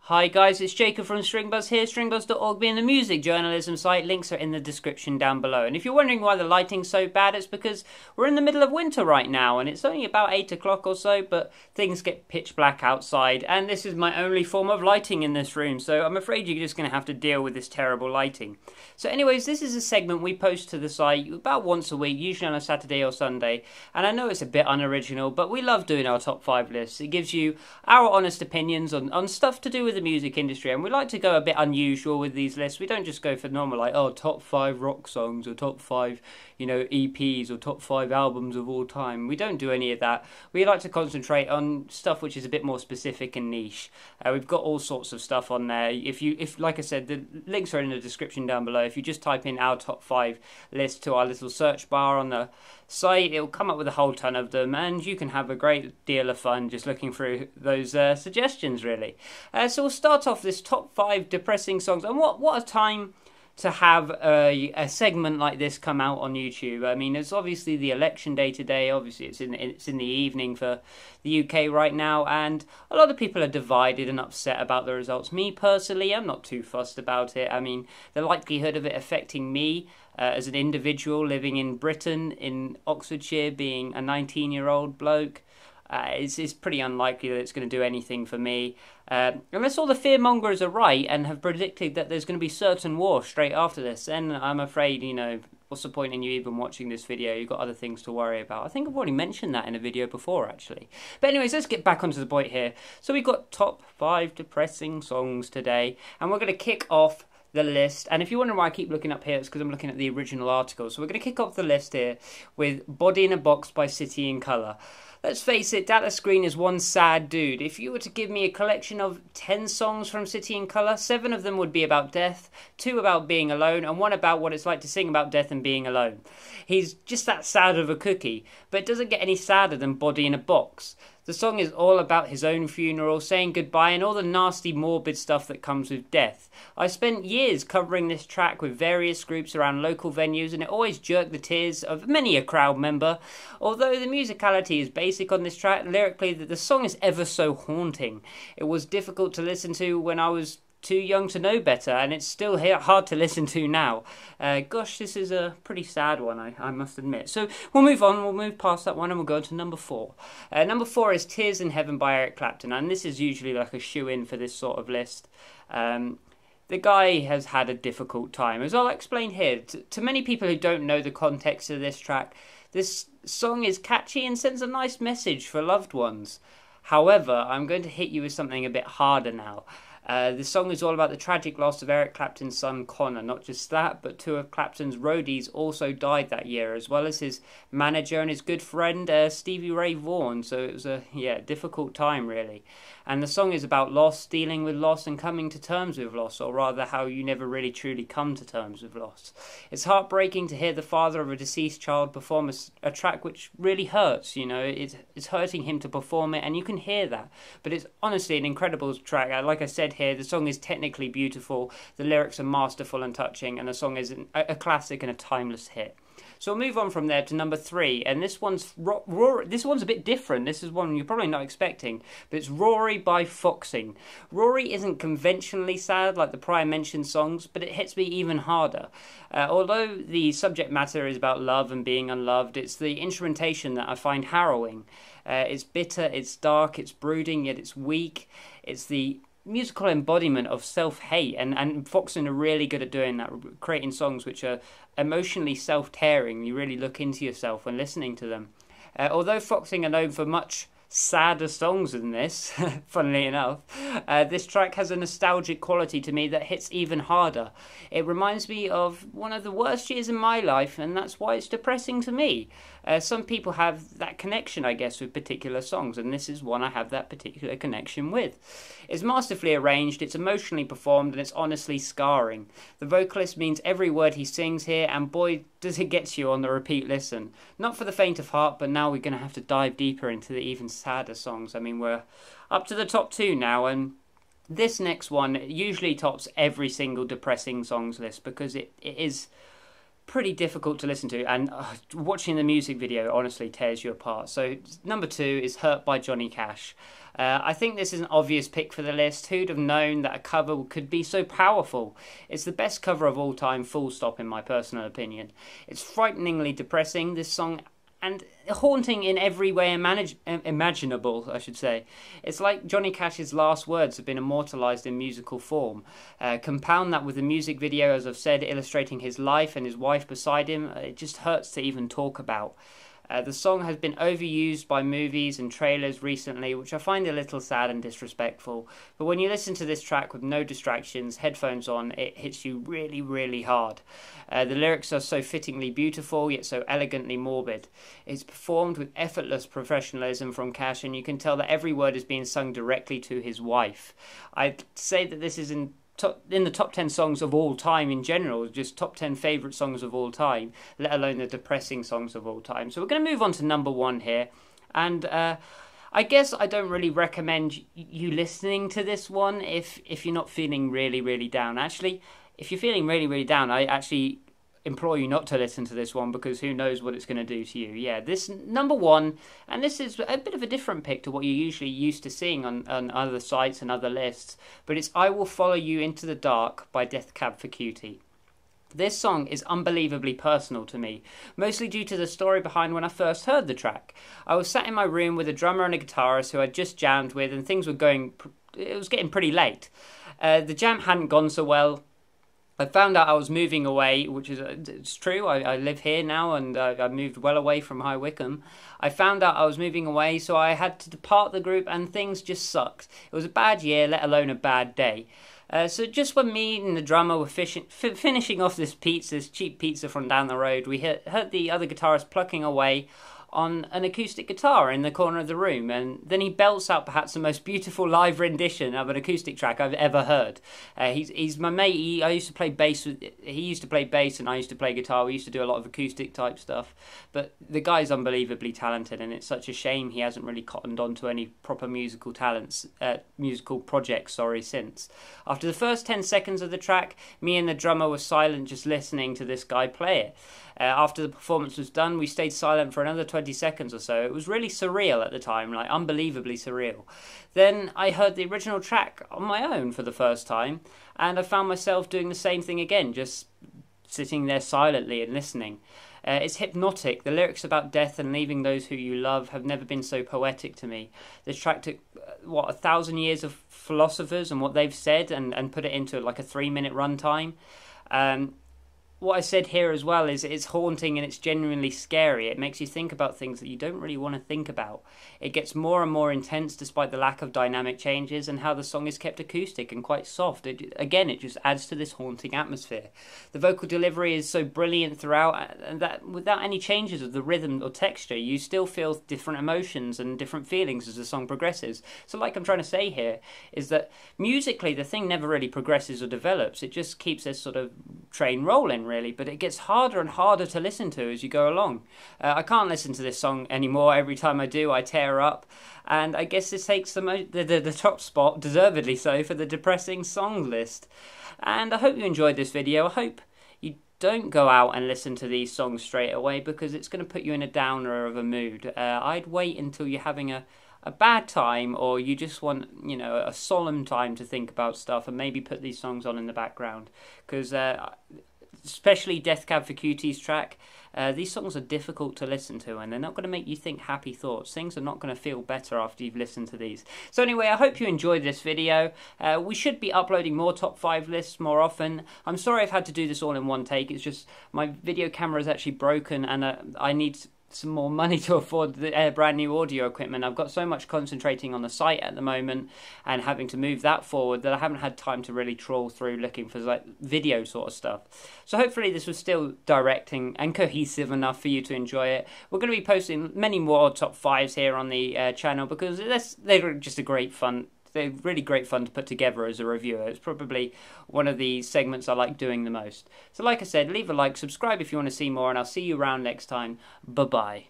Hi guys, it's Jacob from Stringbuzz here, stringbuzz.org being the music journalism site. Links are in the description down below. And if you're wondering why the lighting's so bad, it's because we're in the middle of winter right now and it's only about 8 o'clock or so, but things get pitch black outside and this is my only form of lighting in this room, so I'm afraid you're just going to have to deal with this terrible lighting. So anyways, this is a segment we post to the site about once a week, usually on a Saturday or Sunday, and I know it's a bit unoriginal, but we love doing our top 5 lists. It gives you our honest opinions on stuff to do with the music industry, and we like to go a bit unusual with these lists. We don't just go for normal like, oh, top 5 rock songs or top 5 EPs or top 5 albums of all time. We don't do any of that. We like to concentrate on stuff which is a bit more specific and niche. We've got all sorts of stuff on there. If like I said, the links are in the description down below. If you just type in our top 5 list to our little search bar on the site, it will come up with a whole ton of them, and you can have a great deal of fun just looking through those suggestions, really. So we'll start off this top 5 depressing songs, and what a time to have a segment like this come out on YouTube. I mean, it's obviously the election day today. Obviously, it's in the evening for the UK right now, and a lot of people are divided and upset about the results. Me personally, I'm not too fussed about it. I mean, the likelihood of it affecting me as an individual living in Britain, in Oxfordshire, being a 19-year-old bloke, it's pretty unlikely that it's going to do anything for me. Unless all the fearmongers are right and have predicted that there's going to be certain war straight after this, then I'm afraid, what's the point in you even watching this video? You've got other things to worry about. I think I've already mentioned that in a video before, actually. But anyways, let's get back onto the point here. So we've got top 5 depressing songs today, and we're going to kick off the list. And if you're wondering why I keep looking up here, it's because I'm looking at the original article. So we're going to kick off the list here with Body in a Box by City in Colour. Let's face it, Dallas Green is one sad dude. If you were to give me a collection of 10 songs from City in Colour, 7 of them would be about death, 2 about being alone, and 1 about what it's like to sing about death and being alone. He's just that sad of a cookie, but it doesn't get any sadder than Body in a Box. The song is all about his own funeral, saying goodbye, and all the nasty, morbid stuff that comes with death. I spent years covering this track with various groups around local venues, and it always jerked the tears of many a crowd member. Although the musicality is basic on this track, lyrically the song is ever so haunting. It was difficult to listen to when I was too young to know better, and it's still hard to listen to now. Gosh, this is a pretty sad one, I must admit. So we'll move on, we'll move past that one, and we'll go on to number 4. Number 4 is Tears in Heaven by Eric Clapton, and this is usually like a shoe-in for this sort of list. The guy has had a difficult time, as I'll explain here. To many people who don't know the context of this track, this song is catchy and sends a nice message for loved ones. However, I'm going to hit you with something a bit harder now. The song is all about the tragic loss of Eric Clapton's son Connor. Not just that, but 2 of Clapton's roadies also died that year, as well as his manager and his good friend Stevie Ray Vaughan. So it was a difficult time, really. And the song is about loss, dealing with loss, and coming to terms with loss, or rather how you never really truly come to terms with loss. It's heartbreaking to hear the father of a deceased child perform a track which really hurts. It's hurting him to perform it, and you can hear that. But it's honestly an incredible track. Like I said here, the song is technically beautiful, the lyrics are masterful and touching, and the song is a classic and a timeless hit. So we'll move on from there to number 3, and this one's this one's a bit different. This is one you're probably not expecting, but it's Rory by Foxing. Rory isn't conventionally sad like the prior mentioned songs, but it hits me even harder. Although the subject matter is about love and being unloved, it's the instrumentation that I find harrowing. It's bitter, it's dark, it's brooding, yet it's weak. It's the musical embodiment of self-hate, and Foxing are really good at doing that, creating songs which are emotionally self-tearing. You really look into yourself when listening to them. Although Foxing are known for much sadder songs than this, funnily enough, this track has a nostalgic quality to me that hits even harder. It reminds me of one of the worst years in my life, and that's why it's depressing to me. Some people have that connection, I guess, with particular songs, and this is one I have that particular connection with. It's masterfully arranged, it's emotionally performed, and it's honestly scarring. The vocalist means every word he sings here, and boy, does it get you on the repeat listen. Not for the faint of heart, but now we're going to have to dive deeper into the even sadder songs. I mean, we're up to the top 2 now, and this next one usually tops every single depressing songs list because it is pretty difficult to listen to, and watching the music video honestly tears you apart. So number 2 is Hurt by Johnny Cash. I think this is an obvious pick for the list. Who'd have known that a cover could be so powerful? It's the best cover of all time, full stop, in my personal opinion. It's frighteningly depressing, this song, and haunting in every way imaginable, I should say. It's like Johnny Cash's last words have been immortalised in musical form. Compound that with the music video, as I've said, illustrating his life and his wife beside him, it just hurts to even talk about. The song has been overused by movies and trailers recently, which I find a little sad and disrespectful. But when you listen to this track with no distractions, headphones on, it hits you really, really hard. The lyrics are so fittingly beautiful, yet so elegantly morbid. It's performed with effortless professionalism from Cash, and you can tell that every word is being sung directly to his wife. I'd say that this is in the top 10 songs of all time in general, just top 10 favourite songs of all time, let alone the depressing songs of all time. So we're going to move on to number 1 here, and I guess I don't really recommend you listening to this one if you're not feeling really, really down. Actually, if you're feeling really, really down, I actually implore you not to listen to this one, because who knows what it's going to do to you. Yeah, this number 1, and this is a bit of a different pick to what you're usually used to seeing on other sites and other lists, but it's I Will Follow You Into the Dark by Death Cab for Cutie. This song is unbelievably personal to me, mostly due to the story behind when I first heard the track. I was sat in my room with a drummer and a guitarist who I'd just jammed with, and things were it was getting pretty late. The jam hadn't gone so well. I found out I was moving away, which is it's true. I live here now, and I moved well away from High Wycombe. I found out I was moving away, so I had to depart the group, and things just sucked. It was a bad year, let alone a bad day. So just when me and the drummer were finishing off this cheap pizza from down the road, we heard the other guitarist plucking away on an acoustic guitar in the corner of the room, and then he belts out perhaps the most beautiful live rendition of an acoustic track I've ever heard. He's my mate. I used to play bass he used to play bass and I used to play guitar. We used to do a lot of acoustic type stuff, but the guy's unbelievably talented, and it's such a shame he hasn't really cottoned on to any proper musical projects since. After the first 10 seconds of the track, me and the drummer were silent, just listening to this guy play it. After the performance was done, we stayed silent for another 20 seconds or so. It was really surreal at the time, like unbelievably surreal. Then I heard the original track on my own for the first time, and I found myself doing the same thing again, just sitting there silently and listening. It's hypnotic. The lyrics about death and leaving those who you love have never been so poetic to me. This track took, 1,000 years of philosophers and what they've said and put it into like a 3-minute runtime. What I said here as well is it's haunting and it's genuinely scary. It makes you think about things that you don't really want to think about. It gets more and more intense despite the lack of dynamic changes and how the song is kept acoustic and quite soft. It just adds to this haunting atmosphere. The vocal delivery is so brilliant throughout, and that without any changes of the rhythm or texture, you still feel different emotions and different feelings as the song progresses. So like I'm trying to say here is that musically the thing never really progresses or develops. It just keeps this sort of train rolling, really, but it gets harder and harder to listen to as you go along. I can't listen to this song anymore. Every time I do, I tear up, and I guess this takes the top spot, deservedly so, for the depressing song list. And I hope you enjoyed this video. I hope you don't go out and listen to these songs straight away, because it's going to put you in a downer of a mood. I'd wait until you're having a bad time, or you just want, a solemn time to think about stuff, and maybe put these songs on in the background, because especially Death Cab for Cutie's track, these songs are difficult to listen to, and they're not going to make you think happy thoughts. Things are not going to feel better after you've listened to these. So anyway, I hope you enjoyed this video. We should be uploading more top 5 lists more often. I'm sorry I've had to do this all in one take. It's just my video camera is actually broken, and I need some more money to afford the brand new audio equipment. I've got so much concentrating on the site at the moment and having to move that forward that I haven't had time to really trawl through looking for like video sort of stuff. So hopefully this was still directing and cohesive enough for you to enjoy it. We're going to be posting many more top 5s here on the channel, because they're just they're really great fun to put together as a reviewer. It's probably one of the segments I like doing the most. So like I said, leave a like, subscribe if you want to see more, and I'll see you around next time. Bye-bye.